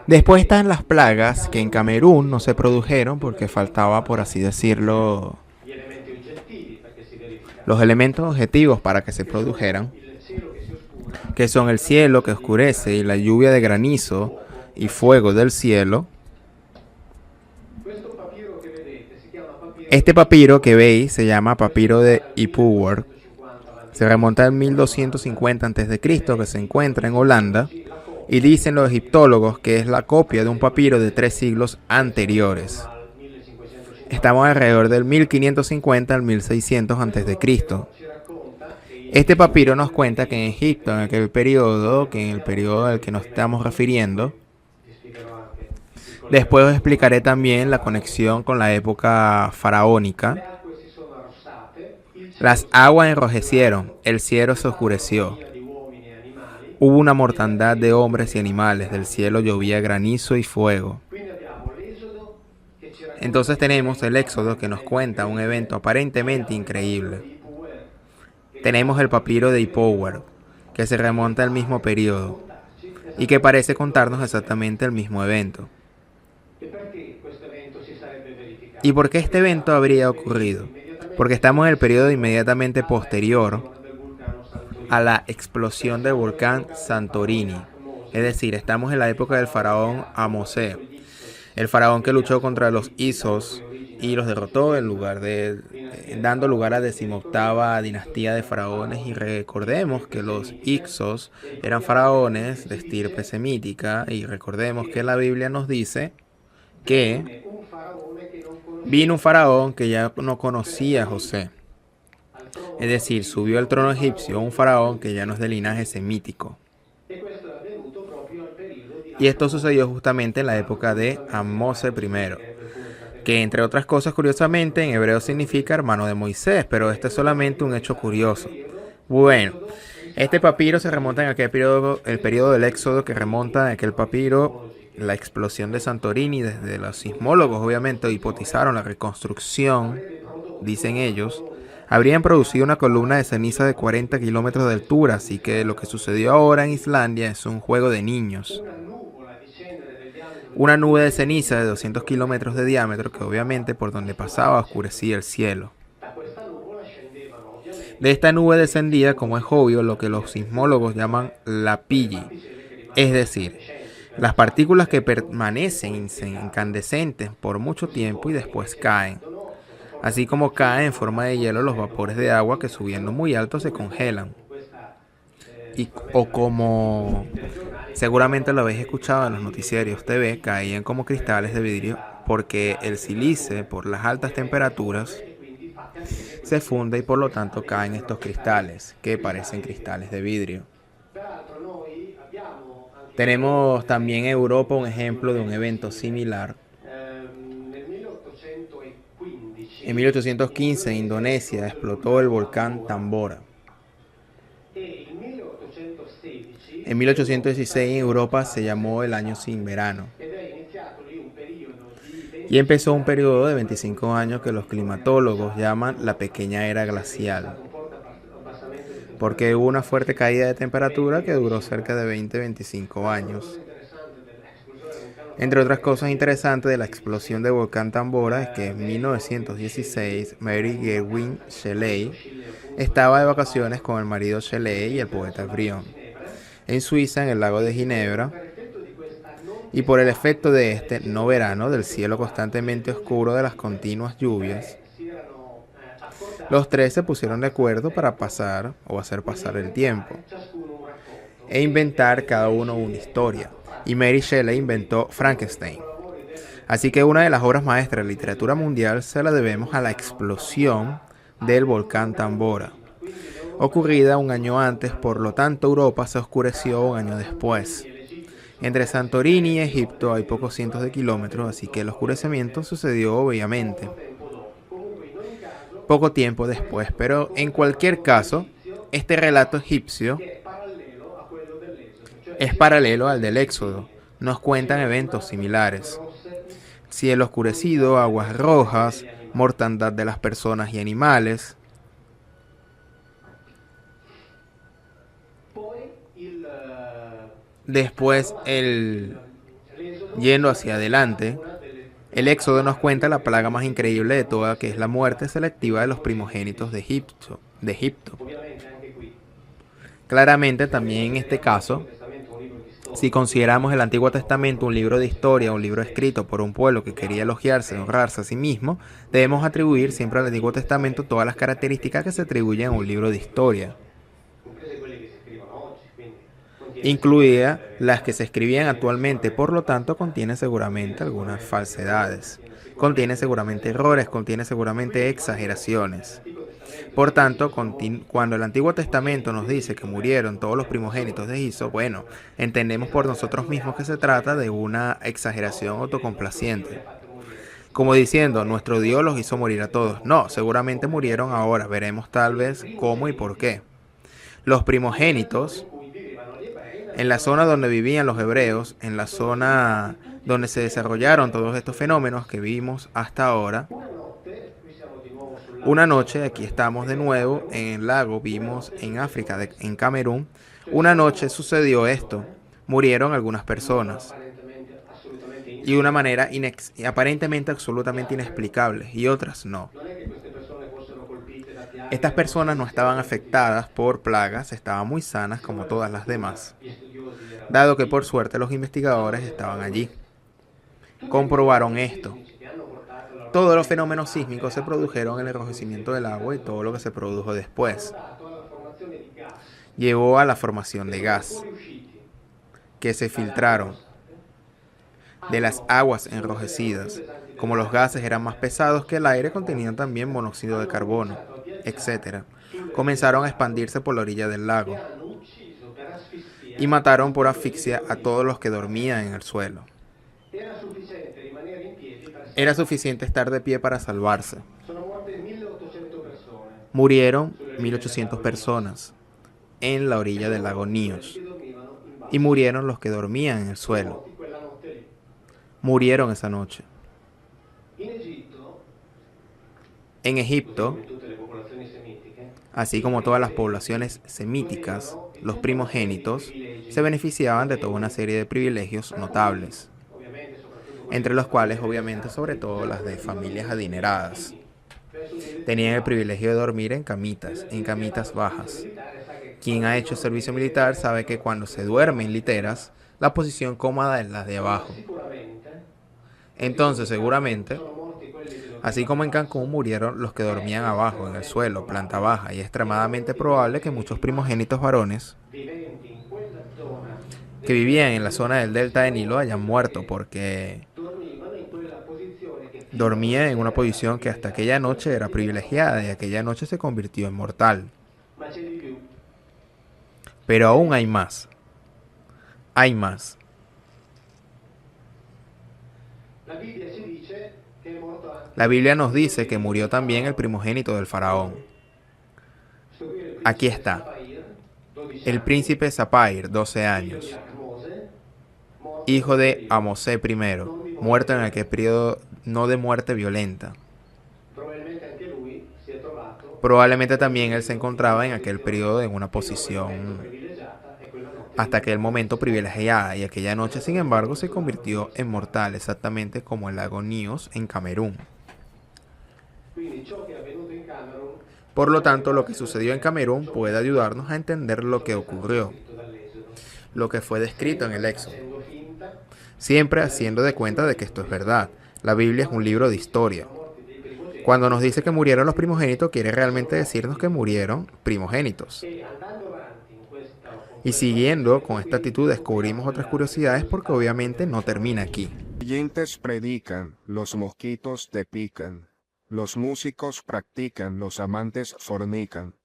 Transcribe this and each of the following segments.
Después están las plagas que en Camerún no se produjeron porque faltaba, por así decirlo, los elementos objetivos para que se produjeran, que son el cielo que oscurece y la lluvia de granizo y fuego del cielo. Este papiro que veis se llama papiro de Ipuwer. Se remonta al 1250 a.C., que se encuentra en Holanda, y dicen los egiptólogos que es la copia de un papiro de 3 siglos anteriores. Estamos alrededor del 1550 al 1600 a.C. Este papiro nos cuenta que en Egipto, en aquel periodo, que en el periodo al que nos estamos refiriendo, después os explicaré también la conexión con la época faraónica. Las aguas enrojecieron, el cielo se oscureció. Hubo una mortandad de hombres y animales, del cielo llovía granizo y fuego. Entonces tenemos el Éxodo que nos cuenta un evento aparentemente increíble. Tenemos el papiro de Ipuwer, que se remonta al mismo periodo y que parece contarnos exactamente el mismo evento. ¿Y por qué este evento habría ocurrido? Porque estamos en el periodo inmediatamente posterior a la explosión del volcán Santorini. Es decir, estamos en la época del faraón Amosé, el faraón que luchó contra los Hicsos y los derrotó dando lugar a la 18ª dinastía de faraones. Y recordemos que los Hicsos eran faraones de estirpe semítica, y recordemos que la Biblia nos dice que vino un faraón que ya no conocía a José. Es decir, subió al trono egipcio un faraón que ya no es de linaje semítico. Y esto sucedió justamente en la época de Amose I, que entre otras cosas, curiosamente, en hebreo significa hermano de Moisés, pero este es solamente un hecho curioso. Bueno, este papiro se remonta en aquel periodo, el periodo del Éxodo, que remonta en aquel papiro la explosión de Santorini. Desde los sismólogos, obviamente, hipotizaron la reconstrucción, dicen ellos, habrían producido una columna de ceniza de 40 kilómetros de altura, así que lo que sucedió ahora en Islandia es un juego de niños. Una nube de ceniza de 200 kilómetros de diámetro que obviamente por donde pasaba oscurecía el cielo. De esta nube descendía, como es obvio, lo que los sismólogos llaman la pilli, es decir, las partículas que permanecen incandescentes por mucho tiempo y después caen. Así como caen en forma de hielo los vapores de agua que subiendo muy alto se congelan. O como seguramente lo habéis escuchado en los noticiarios TV, caían como cristales de vidrio porque el sílice, por las altas temperaturas, se funde y por lo tanto caen estos cristales que parecen cristales de vidrio. Tenemos también en Europa un ejemplo de un evento similar. En 1815 en Indonesia explotó el volcán Tambora. En 1816 en Europa se llamó el año sin verano. Y empezó un periodo de 25 años que los climatólogos llaman la pequeña era glacial, porque hubo una fuerte caída de temperatura que duró cerca de 20-25 años. Entre otras cosas interesantes de la explosión del volcán Tambora es que en 1916 Mary Gerwin Shelley estaba de vacaciones con el marido Shelley y el poeta Brion en Suiza, en el lago de Ginebra, y por el efecto de este no verano, del cielo constantemente oscuro de las continuas lluvias, los tres se pusieron de acuerdo para pasar o hacer pasar el tiempo e inventar cada uno una historia. Y Mary Shelley inventó Frankenstein. Así que una de las obras maestras de la literatura mundial se la debemos a la explosión del volcán Tambora, ocurrida un año antes. Por lo tanto, Europa se oscureció un año después. Entre Santorini y Egipto hay pocos cientos de kilómetros, así que el oscurecimiento sucedió obviamente poco tiempo después. Pero en cualquier caso, este relato egipcio es paralelo al del Éxodo. Nos cuentan eventos similares: cielo oscurecido, aguas rojas, mortandad de las personas y animales. Después Yendo hacia adelante, el Éxodo nos cuenta la plaga más increíble de toda, que es la muerte selectiva de los primogénitos de Egipto. Claramente también en este caso, si consideramos el Antiguo Testamento un libro de historia, un libro escrito por un pueblo que quería elogiarse y honrarse a sí mismo, debemos atribuir siempre al Antiguo Testamento todas las características que se atribuyen a un libro de historia, incluidas las que se escribían actualmente. Por lo tanto, contiene seguramente algunas falsedades, contiene seguramente errores, contiene seguramente exageraciones. Por tanto, cuando el Antiguo Testamento nos dice que murieron todos los primogénitos de Egipto, bueno, entendemos por nosotros mismos que se trata de una exageración autocomplaciente. Como diciendo, nuestro Dios los hizo morir a todos. No, seguramente murieron ahora, veremos tal vez cómo y por qué. Los primogénitos, en la zona donde vivían los hebreos, en la zona donde se desarrollaron todos estos fenómenos que vimos hasta ahora, una noche, aquí estamos de nuevo en el lago, vimos en África, en Camerún, una noche sucedió esto. Murieron algunas personas y de una manera aparentemente absolutamente inexplicable, y otras no. Estas personas no estaban afectadas por plagas, estaban muy sanas como todas las demás, dado que por suerte los investigadores estaban allí. Comprobaron esto. Todos los fenómenos sísmicos se produjeron en el enrojecimiento del agua, y todo lo que se produjo después llevó a la formación de gas, que se filtraron de las aguas enrojecidas. Como los gases eran más pesados que el aire, contenían también monóxido de carbono, etc. Comenzaron a expandirse por la orilla del lago y mataron por asfixia a todos los que dormían en el suelo. Era suficiente estar de pie para salvarse. Murieron 1800 personas en la orilla del lago Níos, y murieron los que dormían en el suelo. Murieron esa noche. En Egipto, así como todas las poblaciones semíticas, los primogénitos se beneficiaban de toda una serie de privilegios notables, entre los cuales obviamente sobre todo las de familias adineradas. Tenían el privilegio de dormir en camitas bajas. Quien ha hecho servicio militar sabe que cuando se duerme en literas, la posición cómoda es la de abajo. Entonces, seguramente, así como en Cancún murieron los que dormían abajo, en el suelo, planta baja, y es extremadamente probable que muchos primogénitos varones que vivían en la zona del delta de Nilo hayan muerto porque dormían en una posición que hasta aquella noche era privilegiada y aquella noche se convirtió en mortal. Pero aún hay más. Hay más. La Biblia nos dice que murió también el primogénito del faraón. Aquí está. El príncipe Zapair, 12 años, hijo de Amosé I, muerto en aquel periodo no de muerte violenta. Probablemente también él se encontraba en aquel periodo en una posición hasta aquel momento privilegiada, y aquella noche, sin embargo, se convirtió en mortal, exactamente como el lago Níos en Camerún. Por lo tanto, lo que sucedió en Camerún puede ayudarnos a entender lo que ocurrió, lo que fue descrito en el Éxodo, siempre haciendo de cuenta de que esto es verdad. La Biblia es un libro de historia. Cuando nos dice que murieron los primogénitos, quiere realmente decirnos que murieron primogénitos. Y siguiendo con esta actitud descubrimos otras curiosidades, porque obviamente no termina aquí. Los creyentes predican, los mosquitos te pican, los músicos practican, los amantes fornican,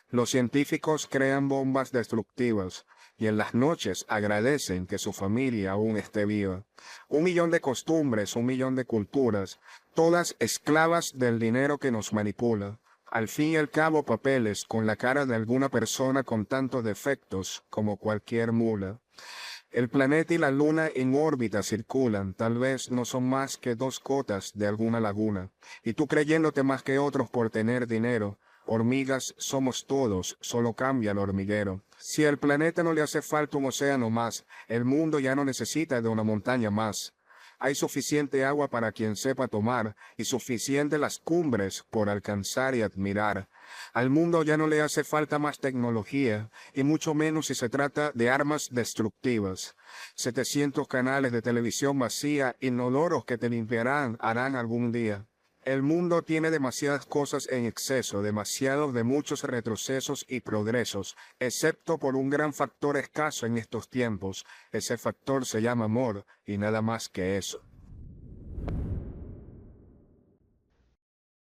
los científicos crean bombas destructivas y en las noches agradecen que su familia aún esté viva. 1.000.000 de costumbres, 1.000.000 de culturas, todas esclavas del dinero que nos manipula. Al fin y al cabo, papeles con la cara de alguna persona con tantos defectos como cualquier mula. El planeta y la luna en órbita circulan, tal vez no son más que dos gotas de alguna laguna. Y tú creyéndote más que otros por tener dinero. Hormigas somos todos, solo cambia el hormiguero. Si al planeta no le hace falta un océano más, el mundo ya no necesita de una montaña más. Hay suficiente agua para quien sepa tomar, y suficiente las cumbres por alcanzar y admirar. Al mundo ya no le hace falta más tecnología, y mucho menos si se trata de armas destructivas. 700 canales de televisión vacía, inodoros que te limpiarán, harán algún día. El mundo tiene demasiadas cosas en exceso, demasiados de muchos retrocesos y progresos, excepto por un gran factor escaso en estos tiempos. Ese factor se llama amor, y nada más que eso.